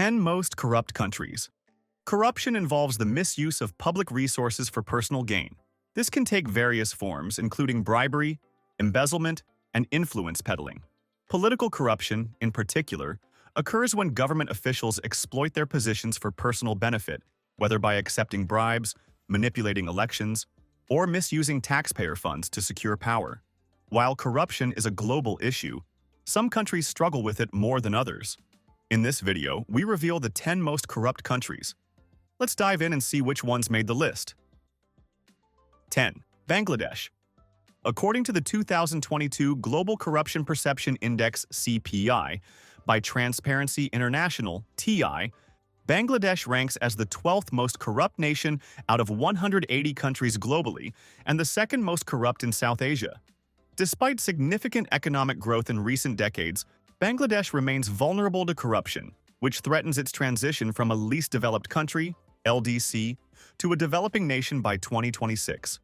10 Most Corrupt Countries. Corruption involves the misuse of public resources for personal gain. This can take various forms, including bribery, embezzlement, and influence peddling. Political corruption, in particular, occurs when government officials exploit their positions for personal benefit, whether by accepting bribes, manipulating elections, or misusing taxpayer funds to secure power. While corruption is a global issue, some countries struggle with it more than others. In this video, we reveal the 10 most corrupt countries. Let's dive in and see which ones made the list. 10. Bangladesh. According to the 2022 Global Corruption Perception Index (CPI) by Transparency International (TI), Bangladesh ranks as the 12th most corrupt nation out of 180 countries globally and the second most corrupt in South Asia. Despite significant economic growth in recent decades, Bangladesh remains vulnerable to corruption, which threatens its transition from a least developed country, LDC, to a developing nation by 2026.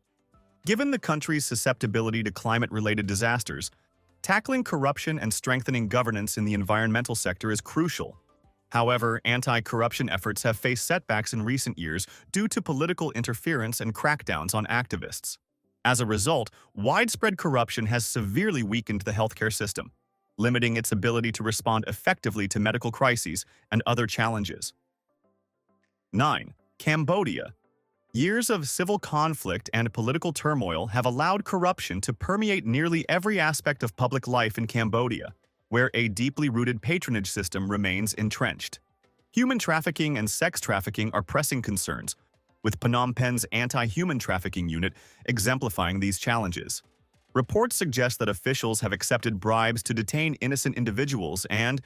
Given the country's susceptibility to climate-related disasters, tackling corruption and strengthening governance in the environmental sector is crucial. However, anti-corruption efforts have faced setbacks in recent years due to political interference and crackdowns on activists. As a result, widespread corruption has severely weakened the healthcare system, limiting its ability to respond effectively to medical crises and other challenges. 9. Cambodia. Years of civil conflict and political turmoil have allowed corruption to permeate nearly every aspect of public life in Cambodia, where a deeply rooted patronage system remains entrenched. Human trafficking and sex trafficking are pressing concerns, with Phnom Penh's anti-human-trafficking unit exemplifying these challenges. Reports suggest that officials have accepted bribes to detain innocent individuals and,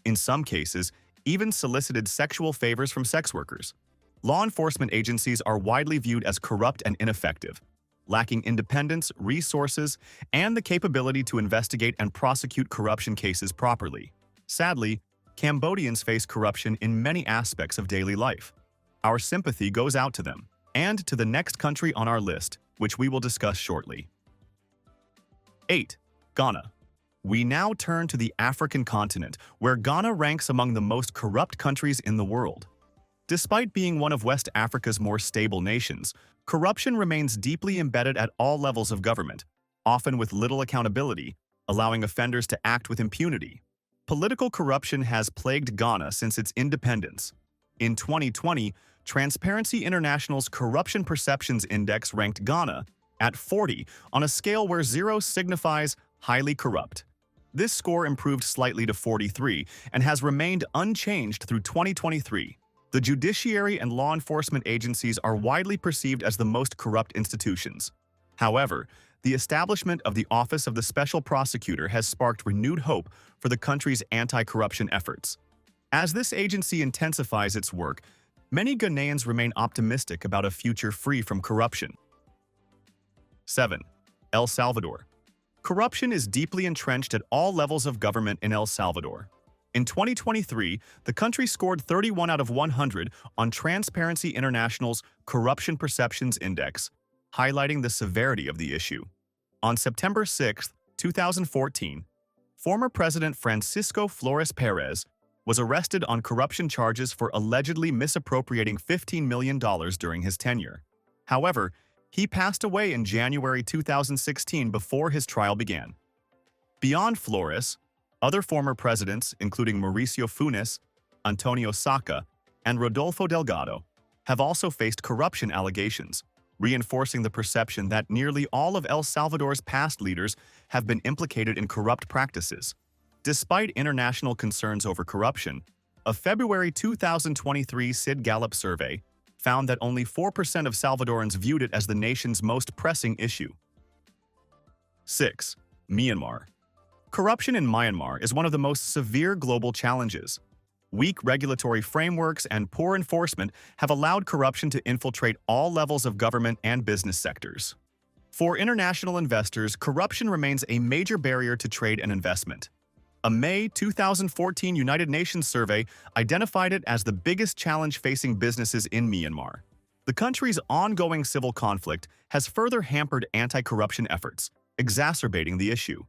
in some cases, even solicited sexual favors from sex workers. Law enforcement agencies are widely viewed as corrupt and ineffective, lacking independence, resources, and the capability to investigate and prosecute corruption cases properly. Sadly, Cambodians face corruption in many aspects of daily life. Our sympathy goes out to them, and to the next country on our list, which we will discuss shortly. 8. Ghana. We now turn to the African continent, where Ghana ranks among the most corrupt countries in the world. Despite being one of West Africa's more stable nations, corruption remains deeply embedded at all levels of government, often with little accountability, allowing offenders to act with impunity. Political corruption has plagued Ghana since its independence. In 2020, Transparency International's Corruption Perceptions Index ranked Ghana at 40 on a scale where 0 signifies highly corrupt. This score improved slightly to 43 and has remained unchanged through 2023. The judiciary and law enforcement agencies are widely perceived as the most corrupt institutions. However, the establishment of the Office of the Special Prosecutor has sparked renewed hope for the country's anti-corruption efforts. As this agency intensifies its work, many Ghanaians remain optimistic about a future free from corruption. 7. El Salvador. Corruption is deeply entrenched at all levels of government in El Salvador. In 2023, the country scored 31 out of 100 on Transparency International's Corruption Perceptions Index, highlighting the severity of the issue. On September 6, 2014, former President Francisco Flores Perez was arrested on corruption charges for allegedly misappropriating $15 million during his tenure. However, he passed away in January 2016 before his trial began. Beyond Flores, other former presidents, including Mauricio Funes, Antonio Saca, and Rodolfo Delgado, have also faced corruption allegations, reinforcing the perception that nearly all of El Salvador's past leaders have been implicated in corrupt practices. Despite international concerns over corruption, a February 2023 Sid Gallup survey found that only 4% of Salvadorans viewed it as the nation's most pressing issue. 6. Myanmar. Corruption in Myanmar is one of the most severe global challenges. Weak regulatory frameworks and poor enforcement have allowed corruption to infiltrate all levels of government and business sectors. For international investors, corruption remains a major barrier to trade and investment. A May 2014 United Nations survey identified it as the biggest challenge facing businesses in Myanmar. The country's ongoing civil conflict has further hampered anti-corruption efforts, exacerbating the issue.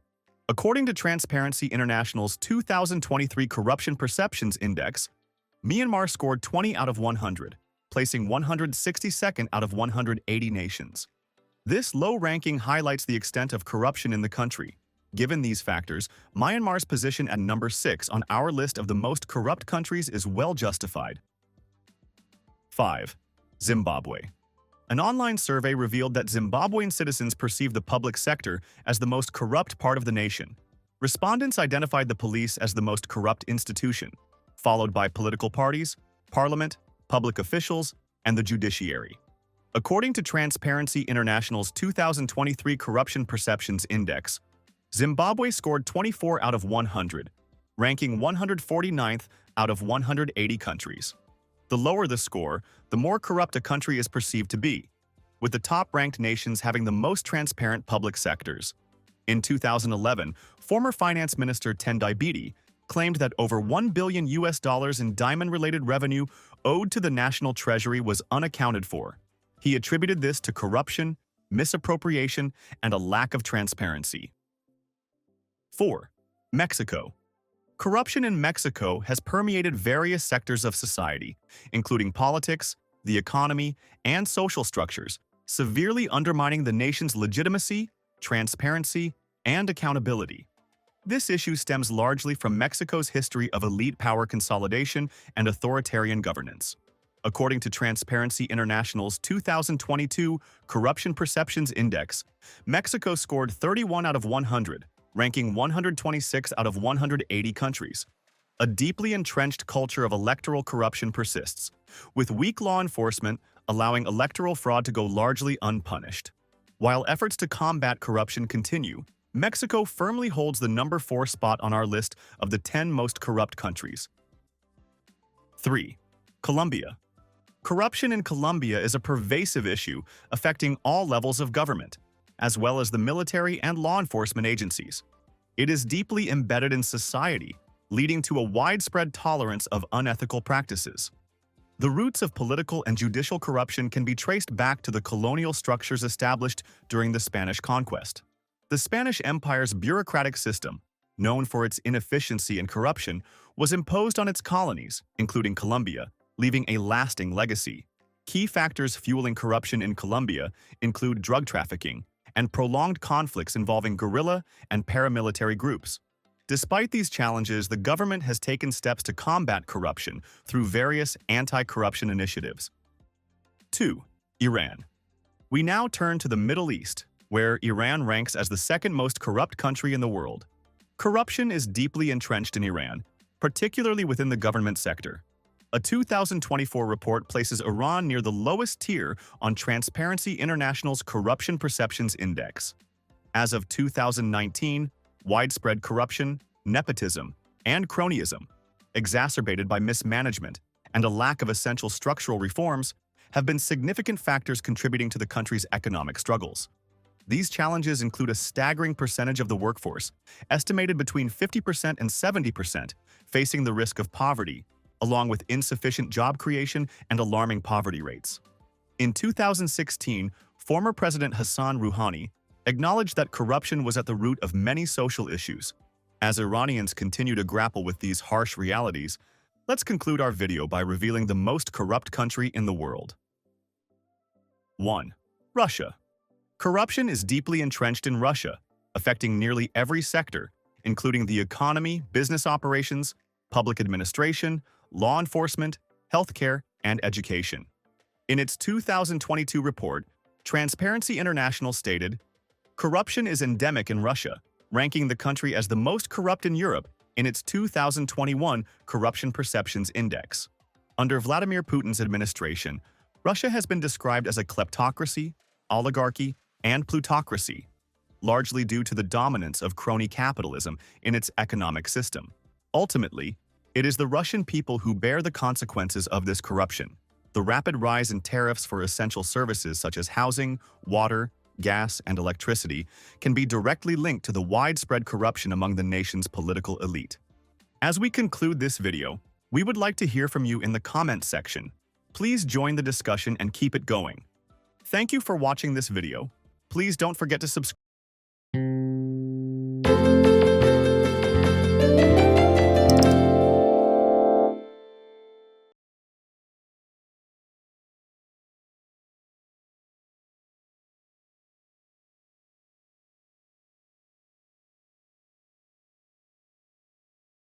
According to Transparency International's 2023 Corruption Perceptions Index, Myanmar scored 20 out of 100, placing 162nd out of 180 nations. This low ranking highlights the extent of corruption in the country. Given these factors, Myanmar's position at number 6 on our list of the most corrupt countries is well justified. 5. Zimbabwe. An online survey revealed that Zimbabwean citizens perceive the public sector as the most corrupt part of the nation. Respondents identified the police as the most corrupt institution, followed by political parties, parliament, public officials, and the judiciary. According to Transparency International's 2023 Corruption Perceptions Index, Zimbabwe scored 24 out of 100, ranking 149th out of 180 countries. The lower the score, the more corrupt a country is perceived to be, with the top-ranked nations having the most transparent public sectors. In 2011, former Finance Minister Tendai Biti claimed that over $1 billion in diamond-related revenue owed to the national treasury was unaccounted for. He attributed this to corruption, misappropriation, and a lack of transparency. 4. Mexico. Corruption in Mexico has permeated various sectors of society, including politics, the economy, and social structures, severely undermining the nation's legitimacy, transparency, and accountability. This issue stems largely from Mexico's history of elite power consolidation and authoritarian governance. According to Transparency International's 2022 Corruption Perceptions Index, Mexico scored 31 out of 100, ranking 126 out of 180 countries. A deeply entrenched culture of electoral corruption persists, with weak law enforcement allowing electoral fraud to go largely unpunished. While efforts to combat corruption continue, Mexico firmly holds the number 4 spot on our list of the 10 most corrupt countries. 3. Colombia. Corruption in Colombia is a pervasive issue affecting all levels of government, as well as the military and law enforcement agencies. It is deeply embedded in society, leading to a widespread tolerance of unethical practices. The roots of political and judicial corruption can be traced back to the colonial structures established during the Spanish conquest. The Spanish Empire's bureaucratic system, known for its inefficiency and corruption, was imposed on its colonies, including Colombia, leaving a lasting legacy. Key factors fueling corruption in Colombia include drug trafficking and prolonged conflicts involving guerrilla and paramilitary groups. Despite these challenges, the government has taken steps to combat corruption through various anti-corruption initiatives. 2. Iran. We now turn to the Middle East, where Iran ranks as the second most corrupt country in the world. Corruption is deeply entrenched in Iran, particularly within the government sector. A 2024 report places Iran near the lowest tier on Transparency International's Corruption Perceptions Index. As of 2019, widespread corruption, nepotism, and cronyism, exacerbated by mismanagement and a lack of essential structural reforms, have been significant factors contributing to the country's economic struggles. These challenges include a staggering percentage of the workforce, estimated between 50% and 70%, facing the risk of poverty, along with insufficient job creation and alarming poverty rates. In 2016, former President Hassan Rouhani acknowledged that corruption was at the root of many social issues. As Iranians continue to grapple with these harsh realities, let's conclude our video by revealing the most corrupt country in the world. 1. Russia. Corruption is deeply entrenched in Russia, affecting nearly every sector, including the economy, business operations, public administration, law enforcement, healthcare, and education. In its 2022 report, Transparency International stated, "Corruption is endemic in Russia, ranking the country as the most corrupt in Europe in its 2021 Corruption Perceptions Index." Under Vladimir Putin's administration, Russia has been described as a kleptocracy, oligarchy, and plutocracy, largely due to the dominance of crony capitalism in its economic system. Ultimately, it is the Russian people who bear the consequences of this corruption. The rapid rise in tariffs for essential services such as housing, water, gas, and electricity can be directly linked to the widespread corruption among the nation's political elite. As we conclude this video, we would like to hear from you in the comments section. Please join the discussion and keep it going. Thank you for watching this video. Please don't forget to subscribe.